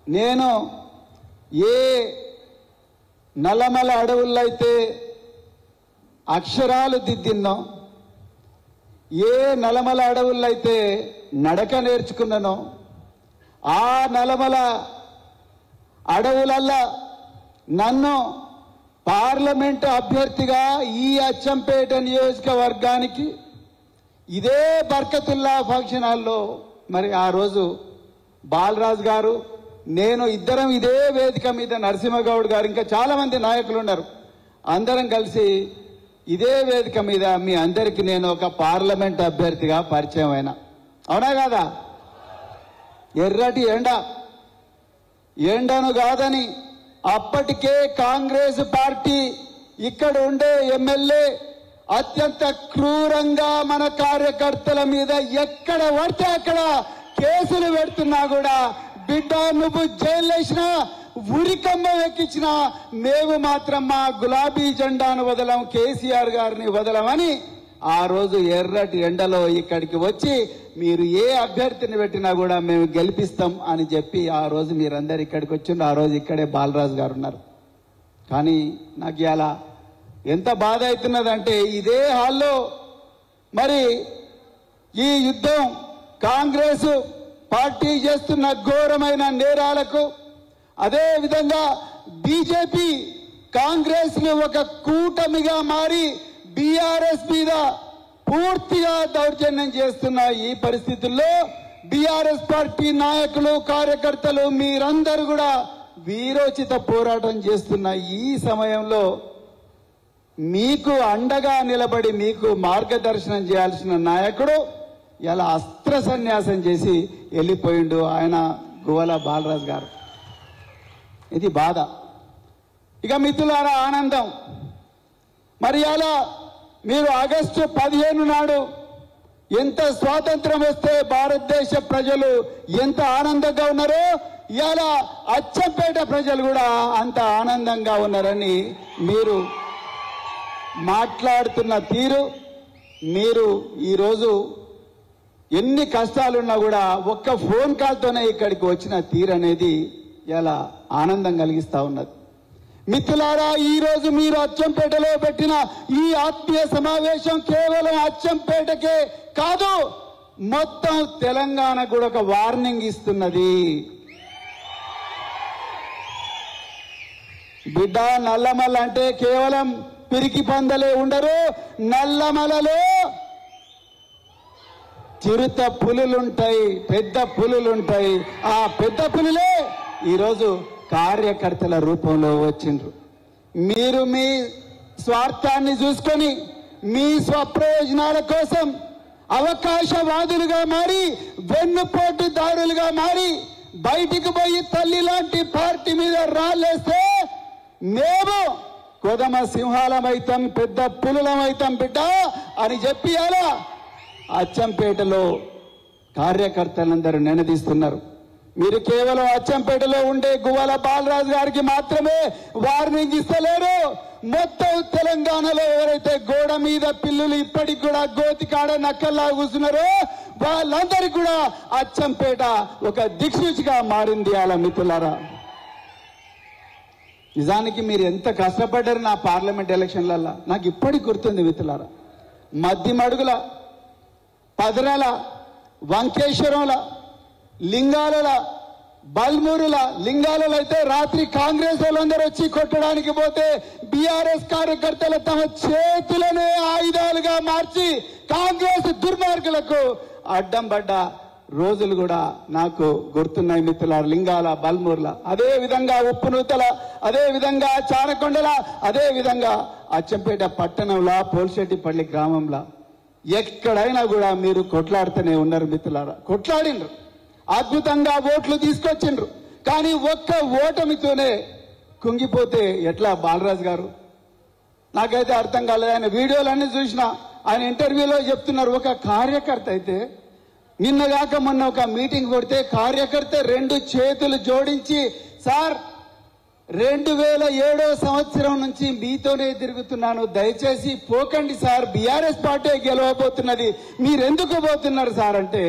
నేను ఏ నల్లమల అడవుల్లో అయితే అక్షరాలు దిద్దిన్నో, ఏ నల్లమల అడవుల్లో అయితే నడక నేర్చుకున్నానో, ఆ నల్లమల అడవులల్లా నన్ను పార్లమెంటు అభ్యర్థిగా ఈ అచ్చంపేట నియోజకవర్గానికి ఇదే బర్కతుల్లా ఫంక్షన్ హాల్లో మరి ఆ రోజు బాలరాజు గారు, నేను ఇద్దరం ఇదే వేదిక మీద, నరసింహగౌడ్ గారు, ఇంకా చాలా మంది నాయకులు ఉన్నారు, అందరం కలిసి ఇదే వేదిక మీద మీ అందరికీ నేను ఒక పార్లమెంట్ అభ్యర్థిగా పరిచయం అయినా. అవునా కాదా? ఎర్రటి ఎండను కాదని అప్పటికే కాంగ్రెస్ పార్టీ ఇక్కడ ఉండే ఎమ్మెల్యే అత్యంత క్రూరంగా మన కార్యకర్తల మీద ఎక్కడ పడితే అక్కడ కేసులు పెడుతున్నా కూడా, బిడ్డ నువ్వు జైలు వేసినా, ఉరికంబం ఎక్కించినా మేము మాత్రం మా గులాబీ జెండాను వదలం, కేసీఆర్ గారిని వదలమని ఆ రోజు ఎర్రటి ఎండలో ఇక్కడికి వచ్చి మీరు ఏ అభ్యర్థిని పెట్టినా కూడా మేము గెలిపిస్తాం అని చెప్పి ఆ రోజు మీరందరు ఇక్కడికి వచ్చిండ్రు. ఆ రోజు ఇక్కడే బాలరాజు గారు ఉన్నారు. కానీ నాకు ఇలా ఎంత బాధ అవుతున్నదంటే, ఇదే హాల్లో మరి ఈ యుద్ధం కాంగ్రెస్ పార్టీ చేస్తున్న ఘోరమైన నేరాలకు, అదే విధంగా బీజేపీ కాంగ్రెస్ ని ఒక కూటమిగా మారి బీఆర్ఎస్ మీద పూర్తిగా దౌర్జన్యం చేస్తున్న ఈ పరిస్థితుల్లో బీఆర్ఎస్ పార్టీ నాయకులు, కార్యకర్తలు మీరందరూ కూడా వీరోచిత పోరాటం చేస్తున్న ఈ సమయంలో మీకు అండగా నిలబడి మీకు మార్గదర్శనం చేయాల్సిన నాయకుడు ఇలా అస్త్ర సన్యాసం చేసి వెళ్ళిపోయిండు, ఆయన గువ్వల బాలరాజు గారు. ఇది బాధ. ఇక మిత్రులారా, ఆనందం. మరి అలా మీరు ఆగస్టు 15 నాడు ఎంత స్వాతంత్రం వస్తే భారతదేశ ప్రజలు ఎంత ఆనందంగా ఉన్నారో, ఇవాళ అచ్చంపేట ప్రజలు కూడా అంత ఆనందంగా ఉన్నారని మీరు మాట్లాడుతున్న తీరు, మీరు ఈరోజు ఎన్ని కష్టాలున్నా కూడా ఒక్క ఫోన్ కాల్తోనే ఇక్కడికి వచ్చిన తీరు అనేది ఇలా ఆనందం కలిగిస్తా ఉన్నది. మిత్రులారా, ఈ రోజు మీరు అచ్చంపేటలో పెట్టిన ఈ ఆత్మీయ సమావేశం కేవలం అచ్చంపేటకే కాదు, మొత్తం తెలంగాణ కూడా ఒక వార్నింగ్ ఇస్తున్నది. బిడ్డ, నల్లమల అంటే కేవలం పిరికి పందలే ఉండరు, నల్లమలలో చిరుత పులులుంటాయి, పెద్ద పులులుంటాయి. ఆ పెద్ద పులులే ఈరోజు కార్యకర్తల రూపంలో వచ్చిండ్రు. మీరు మీ స్వార్థాన్ని చూసుకొని మీ స్వప్రయోజనాల కోసం అవకాశవాదులుగా మారి, వెన్నుపోటుదారులుగా మారి, బయటికి పోయి తల్లి లాంటి పార్టీ మీద రాళ్ళేస్తే మేము కొదమ సింహాలమైతాం, పెద్ద పులులమైతాం బిడ్డ అని చెప్పి అలా అచ్చంపేటలో కార్యకర్తలందరూ నినదీస్తున్నారు. మీరు కేవలం అచ్చంపేటలో ఉండే గువ్వల బాలరాజు గారికి మాత్రమే వార్నింగ్ ఇస్తలేరు. మొత్తం తెలంగాణలో ఎవరైతే గోడ మీద పిల్లులు ఇప్పటికి కూడా గోతికాడ నక్కల్లా కూర్చున్నారో వాళ్ళందరికీ కూడా అచ్చంపేట ఒక దిక్సూచిగా మారింది. అలా మిత్రులారా, నిజానికి మీరు ఎంత కష్టపడ్డారు నా పార్లమెంట్ ఎలక్షన్లల్లో నాకు ఇప్పటికి గుర్తుంది మిత్రులారా. మద్దిమడుగుల, పదరాల, వంకేశ్వరంల, లింగాల, బల్మూరుల, లింగాలలో అయితే రాత్రి కాంగ్రెస్ వాళ్ళందరూ వచ్చి కొట్టడానికి పోతే బీఆర్ఎస్ కార్యకర్తలు తమ చేతులనే ఆయుధాలుగా మార్చి కాంగ్రెస్ దుర్మార్గులకు అడ్డం పడ్డ రోజులు కూడా నాకు గుర్తున్నాయి మిత్రులారా. లింగాల, బల్మూర్ల, అదే విధంగా ఉప్పునూతల, అదే విధంగా చానకొండల, అదే విధంగా అచ్చంపేట పట్టణంలో పోల్శెట్టిపల్లి గ్రామంలో ఎక్కడైనా కూడా మీరు కొట్లాడుతూనే ఉన్నారు మిత్రులారా. కొట్లాడిండ్రు, అద్భుతంగా ఓట్లు తీసుకొచ్చిండ్రు. కానీ ఒక్క ఓటమితోనే కుంగిపోతే ఎట్లా బాలరాజు గారు? నాకైతే అర్థం కాలేదు. ఆయన వీడియోలన్నీ చూసినా, ఆయన ఇంటర్వ్యూలో చెప్తున్నారు, ఒక కార్యకర్త అయితే నిన్నగాక మొన్న ఒక మీటింగ్ కొడితే కార్యకర్త 2 చేతులు జోడించి, సార్ 2007 సంవత్సరం నుంచి మీతోనే తిరుగుతున్నాను, దయచేసి పోకండి సార్, బీఆర్ఎస్ పార్టీ గెలవబోతున్నది, మీరెందుకు పోతున్నారు సార్ అంటే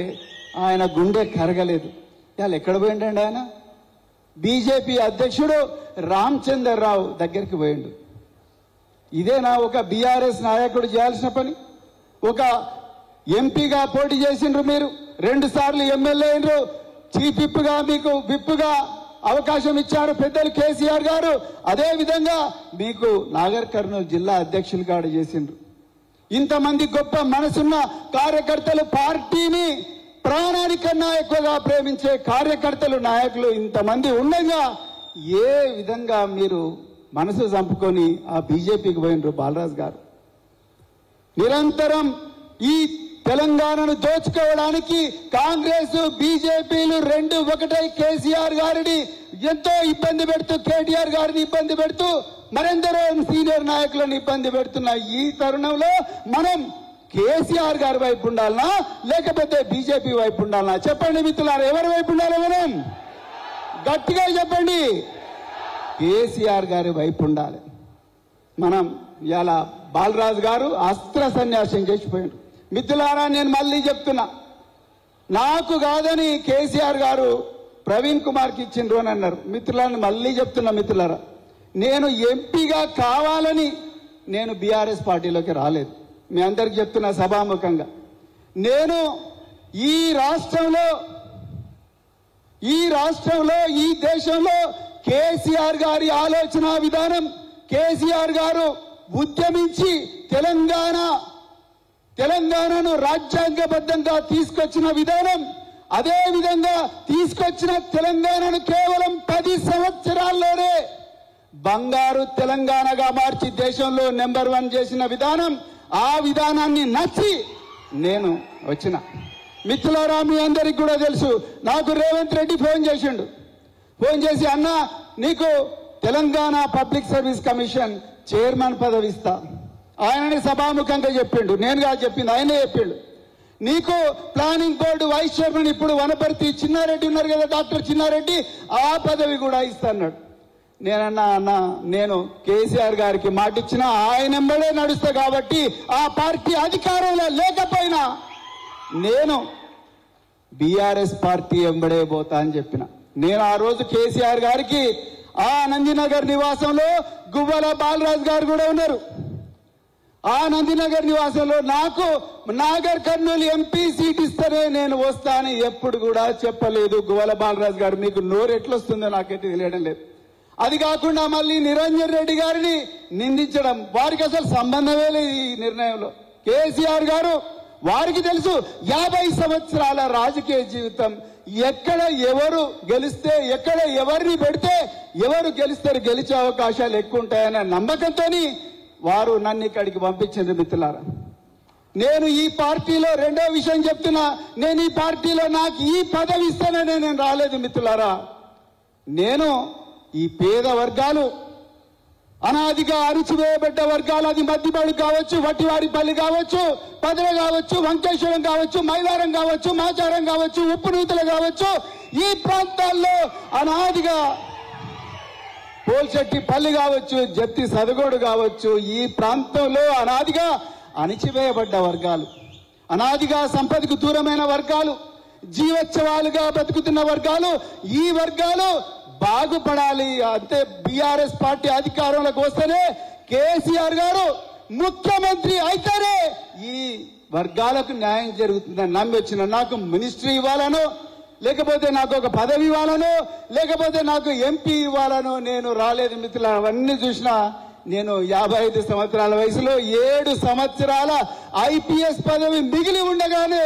ఆయన గుండె కరగలేదు. ఇవాళ ఎక్కడ పోయిండండి ఆయన? బీజేపీ అధ్యక్షుడు రామచంద్రరావు దగ్గరికి పోయిండు. ఇదేనా ఒక బీఆర్ఎస్ నాయకుడు చేయాల్సిన పని? ఒక ఎంపీగా పోటీ చేసిండ్రు, మీరు 2 సార్లు ఎమ్మెల్యే అయినరు, చీఫ్ విప్గా మీకు విప్గా అవకాశం ఇచ్చారు పెద్దలు కేసీఆర్ గారు. అదే విధంగా మీకు నాగర్ కర్నూలు జిల్లా అధ్యక్షులుగా చేసిండ్రు. ఇంతమంది గొప్ప మనసున్న కార్యకర్తలు, పార్టీని ప్రాణానికన్నా ఎక్కువగా ప్రేమించే కార్యకర్తలు, నాయకులు ఇంతమంది ఉండగా ఏ విధంగా మీరు మనసు చంపుకొని ఆ బీజేపీకి పోయినరు? బాలరాజ్ గారు నిరంతరం ఈ తెలంగాణను దోచుకోవడానికి కాంగ్రెస్ బీజేపీలు 2 ఒకటై కేసీఆర్ గారిని ఎంతో ఇబ్బంది పెడుతూ, కేటీఆర్ గారిని ఇబ్బంది పెడుతూ, మరెందరో సీనియర్ నాయకులను ఇబ్బంది పెడుతున్న ఈ తరుణంలో మనం కేసీఆర్ గారి వైపు ఉండాలనా లేకపోతే బీజేపీ వైపు ఉండాలనా? చెప్పండి మిత్రులారా, ఎవరి వైపు ఉండాలి? మనం గట్టిగా చెప్పండి. కేసీఆర్ గారి వైపు ఉండాలి. మనం ఇలా బాలరాజు గారు అస్త్ర సన్యాసం చేసిపోయాడు. మిత్రులారా, నేను మళ్ళీ చెప్తున్నా, నాకు కాదని కేసీఆర్ గారు ప్రవీణ్ కుమార్కి ఇచ్చిండ్రు అని అన్నారు. మిత్రులారా, మళ్ళీ చెప్తున్నా మిత్రులారా, నేను ఎంపీగా కావాలని నేను బీఆర్ఎస్ పార్టీలోకి రాలేదు. మీ అందరికి చెప్తున్నా సభాముఖంగా, నేను ఈ రాష్ట్రంలో ఈ దేశంలో కేసీఆర్ గారి ఆలోచన విధానం, కేసీఆర్ గారు ఉద్యమించి తెలంగాణను రాజ్యాంగబద్ధంగా తీసుకొచ్చిన విధానం, అదే విధంగా తీసుకొచ్చిన తెలంగాణను కేవలం 10 సంవత్సరాల్లోనే బంగారు తెలంగాణగా మార్చి దేశంలో నెంబర్ 1 చేసిన విధానం, ఆ విధానాన్ని నచ్చి నేను వచ్చిన. మిత్రులారా, మీ అందరికి కూడా తెలుసు, నాకు రేవంత్ రెడ్డి ఫోన్ చేసి అన్న నీకు Telangana public service commission chairman పదవి ఇస్తా. ఆయనని సభాముఖంగా చెప్పిండు, నేను కాదు చెప్పింది, ఆయనే చెప్పిండు. నీకు ప్లానింగ్ బోర్డు వైస్ చైర్మన్ ఇప్పుడు వనపర్తి చిన్నారెడ్డి ఉన్నారు కదా, డాక్టర్ చిన్నారెడ్డి, ఆ పదవి కూడా ఇస్తా అన్నాడు. నేనన్నా అన్న, నేను కేసీఆర్ గారికి మాట ఇచ్చిన ఆయన వెంబడే నడుస్తా కాబట్టి ఆ పార్టీ అధికారంలో లేకపోయినా నేను బీఆర్ఎస్ పార్టీ వెంబడే పోతా అని చెప్పిన. నేను ఆ రోజు కేసీఆర్ గారికి ఆ నందినగర్ నివాసంలో గువ్వల బాలరాజ్ గారు కూడా ఉన్నారు. ఆ నందినగర్ నివాసంలో నాకు నాగర్ కర్నూలు ఎంపీ సీట్ ఇస్తేనే నేను వస్తా అని ఎప్పుడు కూడా చెప్పలేదు గువ్వల బాలరాజ్ గారు. మీకు నోరు ఎట్లొస్తుందో నాకైతే తెలియడం లేదు. అది కాకుండా మళ్ళీ నిరంజన్ రెడ్డి గారిని నిందించడం, వారికి అసలు సంబంధమే లేదు ఈ నిర్ణయంలో. కేసీఆర్ గారు వారికి తెలుసు 50 సంవత్సరాల రాజకీయ జీవితం, ఎక్కడ ఎవరు గెలిస్తే, ఎక్కడ ఎవరిని పెడితే ఎవరు గెలిస్తారు, గెలిచే అవకాశాలు ఎక్కువ ఉంటాయన్న నమ్మకంతో వారు నన్ను ఇక్కడికి పంపించింది. మిత్రులారా, నేను ఈ పార్టీలో రెండో విషయం చెప్తున్నా, నేను ఈ పార్టీలో నాకు ఈ పదవి ఇస్తానని నేను రాలేదు మిత్రులారా. నేను ఈ పేద వర్గాలు, అనాదిగా అణిచివేయబడ్డ వర్గాలు, అది మద్దిపాడు కావచ్చు, వట్టివారిపల్లి కావచ్చు, పదవ కావచ్చు, వంకేశ్వరం కావచ్చు, మైలారం కావచ్చు, మాచారం కావచ్చు, ఉప్పునూతలు కావచ్చు, ఈ ప్రాంతాల్లో అనాదిగా పోల్చెట్టిపల్లి కావచ్చు, జత్తి సదగోడు కావచ్చు, ఈ ప్రాంతంలో అనాదిగా అణిచివేయబడ్డ వర్గాలు, అనాదిగా సంపదకు దూరమైన వర్గాలు, జీవోత్సవాలుగా బతుకుతున్న వర్గాలు, ఈ వర్గాలు బాగుపడాలి. అంతే బీఆర్ఎస్ పార్టీ అధికారంలోకి వస్తేనే, కేసీఆర్ గారు ముఖ్యమంత్రి అయితేనే ఈ వర్గాలకు న్యాయం జరుగుతుందని నమ్మి వచ్చిన. నాకు మినిస్ట్రీ ఇవ్వాలను, లేకపోతే నాకు ఒక పదవి ఇవ్వాలను, లేకపోతే నాకు ఎంపీ ఇవ్వాలను నేను రాలేదు మిత్రులు. అవన్నీ చూసినా నేను 55 సంవత్సరాల వయసులో 7 సంవత్సరాల ఐపీఎస్ పదవి మిగిలి ఉండగానే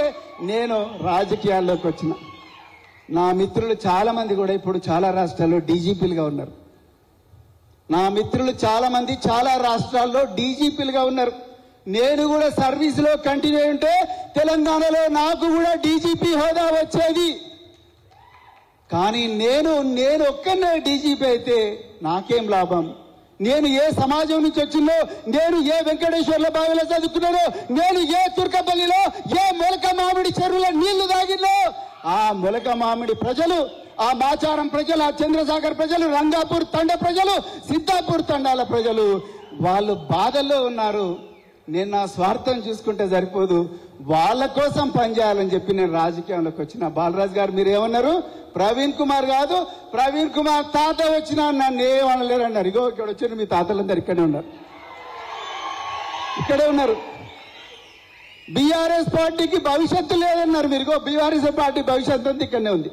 నేను రాజకీయాల్లోకి వచ్చిన. నా మిత్రులు చాలా మంది కూడా ఇప్పుడు చాలా రాష్ట్రాల్లో డీజీపీలుగా ఉన్నారు. నా మిత్రులు చాలా మంది చాలా రాష్ట్రాల్లో డీజీపీలుగా ఉన్నారు. నేను కూడా సర్వీసులో కంటిన్యూ ఉంటే తెలంగాణలో నాకు కూడా డీజీపీ హోదా వచ్చేది. కానీ నేను ఒక్కనే డీజీపీ అయితే నాకేం లాభం? నేను ఏ సమాజం నుంచి వచ్చిందో, నేను ఏ వెంకటేశ్వర్ల బావిలో చదువుకున్నానో, నేను ఏ తుర్కపల్లిలో ఏ మొలక మామిడి చెరువులో నీళ్లు తాగినో, ఆ మొలక మామిడి ప్రజలు, ఆ మాచారం ప్రజలు, ఆ చంద్రసాగర్ ప్రజలు, రంగాపూర్ తండ ప్రజలు, సిద్ధాపూర్ తండాల ప్రజలు వాళ్ళు బాధల్లో ఉన్నారు. నేను నా స్వార్థం చూసుకుంటే సరిపోదు, వాళ్ళ కోసం పనిచేయాలని చెప్పి నేను రాజకీయంలోకి వచ్చిన. బాలరాజు గారు మీరు ఏమన్నారు? ప్రవీణ్ కుమార్ కాదు, ప్రవీణ్ కుమార్ తాత వచ్చినా నన్ను ఏమనలేరు అన్నారు. ఇగో ఇక్కడ వచ్చారు మీ తాతలందరూ ఇక్కడే ఉన్నారు, ఇక్కడే ఉన్నారు. బీఆర్ఎస్ పార్టీకి భవిష్యత్తు లేదన్నారు మీరు. బీఆర్ఎస్ పార్టీ భవిష్యత్తు అంతా ఇక్కడనే ఉంది.